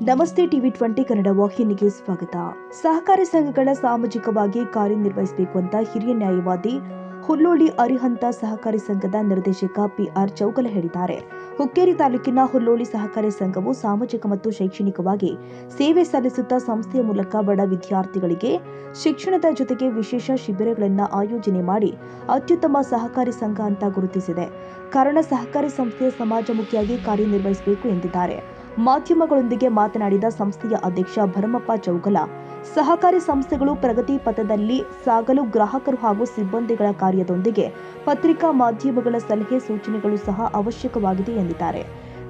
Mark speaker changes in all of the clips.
Speaker 1: ನಮಸ್ತೆ ಟಿವಿ 20 ಕನ್ನಡ ವಾಹಿನಿಗೆ ಸ್ವಾಗತ. ಸಹಕಾರಿ ಸಂಘಗಳ ಸಾಮಾಜಿಕವಾಗಿ ಕಾರ್ಯನಿರ್ವಹಿಸಬೇಕು ಅಂತ ಹಿರಿಯ ನ್ಯಾಯವಾದಿ ಹುಲ್ಲೋಳಿ ಅರಿಹಂತ ಸಹಕಾರಿ ಸಂಘದ ನಿರ್ದೇಶಕ ಪಿಆರ್ ಚೌಗಲ ಹೇಳಿದ್ದಾರೆ. ಹುಕ್ಕೇರಿ ತಾಲೂಕಿನ ಹುಲ್ಲೋಳಿ ಸಹಕಾರಿ ಸಂಘವು ಸಾಮಾಜಿಕ ಮತ್ತು ಶೈಕ್ಷಣಿಕವಾಗಿ ಸೇವೆ ಸಲ್ಲಿಸುತ್ತಾ ಸಂಸ್ಥೆಯ ಮೂಲಕ ಬಡ ವಿದ್ಯಾರ್ಥಿಗಳಿಗೆ ಶಿಕ್ಷಣದ ಜೊತೆಗೆ ವಿಶೇಷ ಶಿಬಿರಗಳನ್ನು ಆಯೋಜನೆ ಮಾಡಿ ಅತ್ಯುತ್ತಮ ಸಹಕಾರಿ ಸಂಘ ಅಂತ ಗುರುತಿಸಿದೆ. ಕಾರಣ ಸಹಕಾರಿ ಸಂಸ್ಥೆಯ ಸಮಾಜಮುಖಿಯಾಗಿ ಕಾರ್ಯನಿರ್ವಹಿಸಬೇಕು ಎಂದಿದ್ದಾರೆ. ಮಾಧ್ಯಮಗಳೊಂದಿಗೆ ಮಾತನಾಡಿದ ಸಂಸ್ಥೆಯ ಅಧ್ಯಕ್ಷ ಭರಮಪ್ಪ ಚೌಗಲ, ಸಹಕಾರಿ ಸಂಸ್ಥೆಗಳು ಪ್ರಗತಿ ಪಥದಲ್ಲಿ ಸಾಗಲು ಗ್ರಾಹಕರು ಹಾಗೂ ಸಿಬ್ಬಂದಿಗಳ ಕಾರ್ಯದೊಂದಿಗೆ ಪತ್ರಿಕಾ ಮಾಧ್ಯಮಗಳ ಸಲಹೆ ಸೂಚನೆಗಳು ಸಹ ಅವಶ್ಯಕವಾಗಿದೆ ಎಂದಿದ್ದಾರೆ.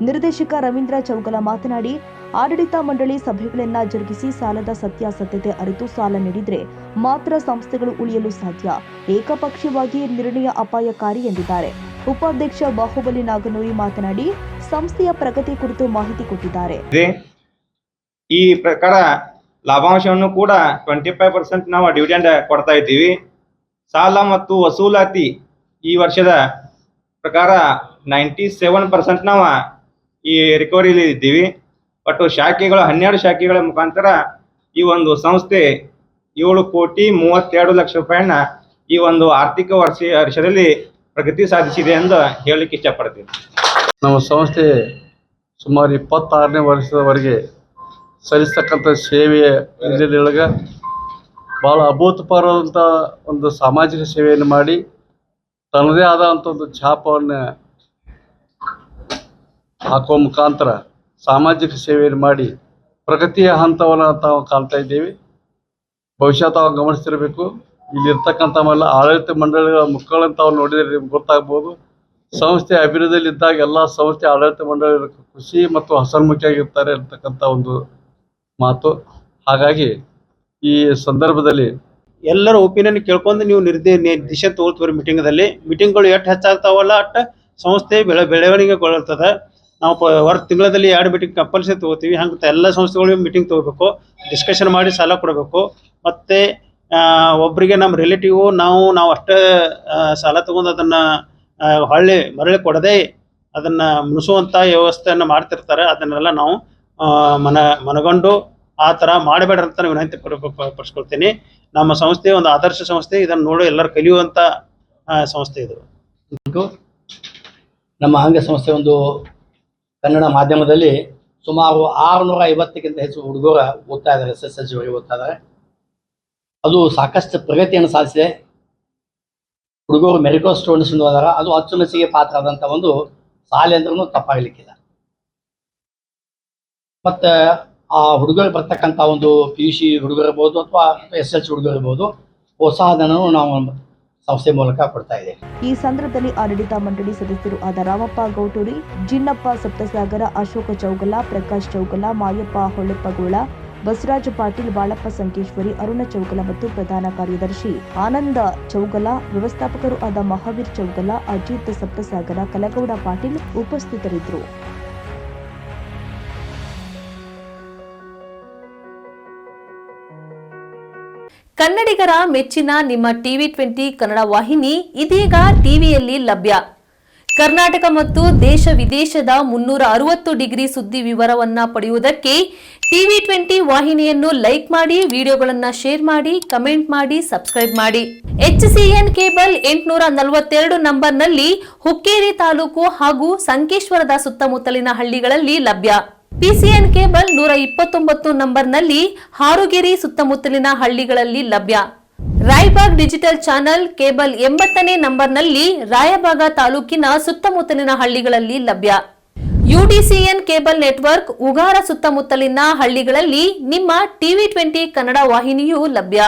Speaker 1: ನಿರ್ದೇಶಕ ರವೀಂದ್ರ ಚೌಗಲ ಮಾತನಾಡಿ, ಆಡಳಿತ ಮಂಡಳಿ ಸಭೆಗಳನ್ನ ಜರುಗಿಸಿ ಸಾಲದ ಸತ್ಯಾಸತ್ಯತೆ ಅರಿತು ಸಾಲ ನೀಡಿದ್ರೆ ಮಾತ್ರ ಸಂಸ್ಥೆಗಳು ಉಳಿಯಲು ಸಾಧ್ಯ. ಏಕಪಕ್ಷೀಯವಾಗಿ ನಿರ್ಣಯ ಅಪಾಯಕಾರಿ ಎಂದಿದ್ದಾರೆ. ಉಪಾಧ್ಯಕ್ಷ ಬಾಹುಬಲಿ ನಾಗನೂರಿ ಮಾತನಾಡಿ, ಸಂಸ್ಥೆಯ ಪ್ರಗತಿ ಕುರಿತು ಮಾಹಿತಿ ಕೊಟ್ಟಿದ್ದಾರೆ.
Speaker 2: ಈ ಪ್ರಕಾರ ಲಾಭಾಂಶವನ್ನು ಕೂಡ 25% ನಾವು ಡಿವಿಡೆಂಡ್ ಕೊಡ್ತಾ ಇದ್ದೀವಿ. ಸಾಲ ಮತ್ತು ವಸೂಲಾತಿ ಈ ವರ್ಷದ ಪ್ರಕಾರ 97% ನಾವು ಈ ರಿಕವರಿಲಿ ಇದ್ದೀವಿ. ಒಟ್ಟು ಶಾಖೆಗಳು 12 ಶಾಖೆಗಳ ಮುಖಾಂತರ ಈ ಒಂದು ಸಂಸ್ಥೆ 7,32,00,000 ಈ ಒಂದು ಆರ್ಥಿಕ ವರ್ಷದಲ್ಲಿ ಪ್ರಗತಿ ಸಾಧಿಸಿದೆ ಎಂದು ಹೇಳಲಿಕ್ಕೆ ಇಷ್ಟಪಡ್ತೀನಿ.
Speaker 3: ನಮ್ಮ ಸಂಸ್ಥೆ ಸುಮಾರು 26ನೇ ವರ್ಷದವರೆಗೆ ಸಲ್ಲಿಸ್ತಕ್ಕಂಥ ಸೇವೆಯ ಹಿನ್ನೆಲೆಯೊಳಗೆ ಭಾಳ ಅಭೂತಪೂರ್ವವಾದಂಥ ಒಂದು ಸಾಮಾಜಿಕ ಸೇವೆಯನ್ನು ಮಾಡಿ ತನ್ನದೇ ಆದಂಥ ಒಂದು ಛಾಪವನ್ನು ಹಾಕುವ ಮುಖಾಂತರ ಸಾಮಾಜಿಕ ಸೇವೆಯನ್ನು ಮಾಡಿ ಪ್ರಗತಿಯ ಹಂತವನ್ನು ತಾವು ಕಾಣ್ತಾ ಇದ್ದೇವೆ. ಬಹುಶಃ ತಾವು ಗಮನಿಸ್ತಿರಬೇಕು, ಇಲ್ಲಿರ್ತಕ್ಕಂಥ ಆಡಳಿತ ಮಂಡಳಿಗಳ ಮುಖಗಳನ್ನು ತಾವು ನೋಡಿದರೆ ನಿಮ್ಗೆ ಗೊತ್ತಾಗ್ಬೋದು. ಸಂಸ್ಥೆ ಅಭಿವೃದ್ಧಿಯಲ್ಲಿದ್ದಾಗ ಎಲ್ಲ ಸಂಸ್ಥೆ ಆಡಳಿತ ಮಂಡಳಿ ಖುಷಿ ಮತ್ತು ಹಸನ್ಮುಖಿಯಾಗಿರ್ತಾರೆ ಅಂತಕ್ಕಂಥ ಒಂದು ಮಾತು. ಹಾಗಾಗಿ ಈ ಸಂದರ್ಭದಲ್ಲಿ
Speaker 4: ಎಲ್ಲರ ಒಪಿನಿಯನ್ ಕೇಳ್ಕೊಂಡು ನೀವು ದಿಶೆ ತಗೊಳ್ತೀವಿ. ಮೀಟಿಂಗ್ಗಳು ಎಷ್ಟು ಹೆಚ್ಚಾಗ್ತಾವಲ್ಲ ಅಷ್ಟು ಸಂಸ್ಥೆ ಬೆಳವಣಿಗೆಗೊಳ್ತದೆ. ನಾವು ತಿಂಗಳಲ್ಲಿ 2 ಮೀಟಿಂಗ್ ಕಂಪಲ್ಸರಿ ತಗೋತೀವಿ. ಹಂಗೆ ಎಲ್ಲ ಸಂಸ್ಥೆಗಳಿಗೂ ಮೀಟಿಂಗ್ ತಗೋಬೇಕು, ಡಿಸ್ಕಷನ್ ಮಾಡಿ ಸಾಲ ಕೊಡಬೇಕು. ಮತ್ತು ಒಬ್ಬರಿಗೆ ನಮ್ಮ ರಿಲೇಟಿವ್ ನಾವು ಅಷ್ಟೇ ಸಾಲ ತಗೊಂಡು ಅದನ್ನು ಮರಳಿ ಕೊಡದೆ ಅದನ್ನು ಮುನಿಸುವಂಥ ವ್ಯವಸ್ಥೆಯನ್ನು ಮಾಡ್ತಿರ್ತಾರೆ. ಅದನ್ನೆಲ್ಲ ನಾವು ಮನಗಂಡು ಆ ಥರ ಮಾಡಬೇಡ್ರಿ ಅಂತ ವಿನಂತಿ ಪಡಿಸ್ಕೊಳ್ತೀನಿ. ನಮ್ಮ ಸಂಸ್ಥೆ ಒಂದು ಆದರ್ಶ ಸಂಸ್ಥೆ, ಇದನ್ನು ನೋಡಿ ಎಲ್ಲರೂ ಕಲಿಯುವಂಥ ಸಂಸ್ಥೆ ಇದು.
Speaker 5: ನಮ್ಮ ಅಂಗ ಸಂಸ್ಥೆ ಒಂದು ಕನ್ನಡ ಮಾಧ್ಯಮದಲ್ಲಿ ಸುಮಾರು 650ಕ್ಕಿಂತ ಹೆಚ್ಚು ಹುಡುಗರು ಓದ್ತಾ ಇದ್ದಾರೆ, SSLC ವರೆಗೆ ಓದ್ತಾ ಇದ್ದಾರೆ. ಅದು ಸಾಕಷ್ಟು ಪ್ರಗತಿಯನ್ನು ಸಾಧಿಸಿದೆ. ಹುಡುಗರು ಮೆರಿಟೋ ಸ್ಟೂಡೆಂಟ್ಸ್ ಹೋದಾರ, ಅದು ಅಚ್ಚುಮೆಚ್ಚಿಗೆ ಪಾತ್ರ ಆದಂಥ ಒಂದು ಶಾಲೆ ಅಂದ್ರೂ ತಪ್ಪಾಗಲಿಕ್ಕಿಲ್ಲ. ಮತ್ತು ಆ ಹುಡುಗರು ಬರ್ತಕ್ಕಂಥ ಒಂದು PUC ಹುಡುಗರು ಇರ್ಬೋದು ಅಥವಾ SSLC ಹುಡುಗರು ಇರ್ಬೋದು, ಪ್ರೋತ್ಸಾಹಧನವನ್ನು ನಾವು ಸಂಸ್ಥೆ ಮೂಲಕ ಕೊಡ್ತಾ ಇದೆ.
Speaker 1: ಈ ಸಂದರ್ಭದಲ್ಲಿ ಆಡಳಿತ ಮಂಡಳಿ ಸದಸ್ಯರು ಆದ ರಾಮಪ್ಪ ಗೌಟೂರಿ, ಜಿನ್ನಪ್ಪ ಸಪ್ತಸಾಗರ, ಅಶೋಕ ಚೌಗಲ, ಪ್ರಕಾಶ್ ಚೌಗಲ, ಮಾಯಪ್ಪ ಹೊಳೆಪ್ಪಗೋಳ, ಬಸವರಾಜ ಪಾಟೀಲ್, ಬಾಳಪ್ಪ ಸಂಕೇಶ್ವರಿ, ಅರುಣ ಚೌಗಲ ಮತ್ತು ಪ್ರಧಾನ ಕಾರ್ಯದರ್ಶಿ ಆನಂದ ಚೌಗಲ, ವ್ಯವಸ್ಥಾಪಕರು ಆದ ಮಹಾವೀರ್ ಚೌಗಲ, ಅಜಿತ್ ಸಪ್ತಸಾಗರ, ಕಲಗೌಡ ಪಾಟೀಲ್ ಉಪಸ್ಥಿತರಿದ್ದರು.
Speaker 6: ಕನ್ನಡಿಗರ ಮೆಚ್ಚಿನ ನಿಮ್ಮ ಟಿವಿ 20 ಕನ್ನಡ ವಾಹಿನಿ ಇದೀಗ ಟಿವಿಯಲ್ಲಿ ಲಭ್ಯ. ಕರ್ನಾಟಕ ಮತ್ತು ದೇಶ ವಿದೇಶದ 360 ಡಿಗ್ರಿ ಸುದ್ದಿ ವಿವರವನ್ನ ಪಡೆಯುವುದಕ್ಕೆ ಟಿವಿ 20 ವಾಹಿನಿಯನ್ನು ಲೈಕ್ ಮಾಡಿ, ವಿಡಿಯೋಗಳನ್ನು ಶೇರ್ ಮಾಡಿ, ಕಮೆಂಟ್ ಮಾಡಿ, ಸಬ್ಸ್ಕ್ರೈಬ್ ಮಾಡಿ. HCN ಕೇಬಲ್ 842 ನಂಬರ್ನಲ್ಲಿ ಹುಕ್ಕೇರಿ ತಾಲೂಕು ಹಾಗೂ ಸಂಕೇಶ್ವರದ ಸುತ್ತಮುತ್ತಲಿನ ಹಳ್ಳಿಗಳಲ್ಲಿ ಲಭ್ಯ. PCN ಕೇಬಲ್ 129 ನಂಬರ್ನಲ್ಲಿ ಹಾರುಗೆರೆ ಸುತ್ತಮುತ್ತಲಿನ ಹಳ್ಳಿಗಳಲ್ಲಿ ಲಭ್ಯ. ರಾಯಬಾಗ್ ಡಿಜಿಟಲ್ ಚಾನೆಲ್ ಕೇಬಲ್ 80ನೇ ನಂಬರ್ನಲ್ಲಿ ರಾಯಬಾಗ ತಾಲೂಕಿನ ಸುತ್ತಮುತ್ತಲಿನ ಹಳ್ಳಿಗಳಲ್ಲಿ ಲಭ್ಯ. UDCN ಕೇಬಲ್ ನೆಟ್ವರ್ಕ್ ಉಗಾರ ಸುತ್ತಮುತ್ತಲಿನ ಹಳ್ಳಿಗಳಲ್ಲಿ ನಿಮ್ಮ ಟಿವಿ 20 ಕನ್ನಡ ವಾಹಿನಿಯೂ ಲಭ್ಯ.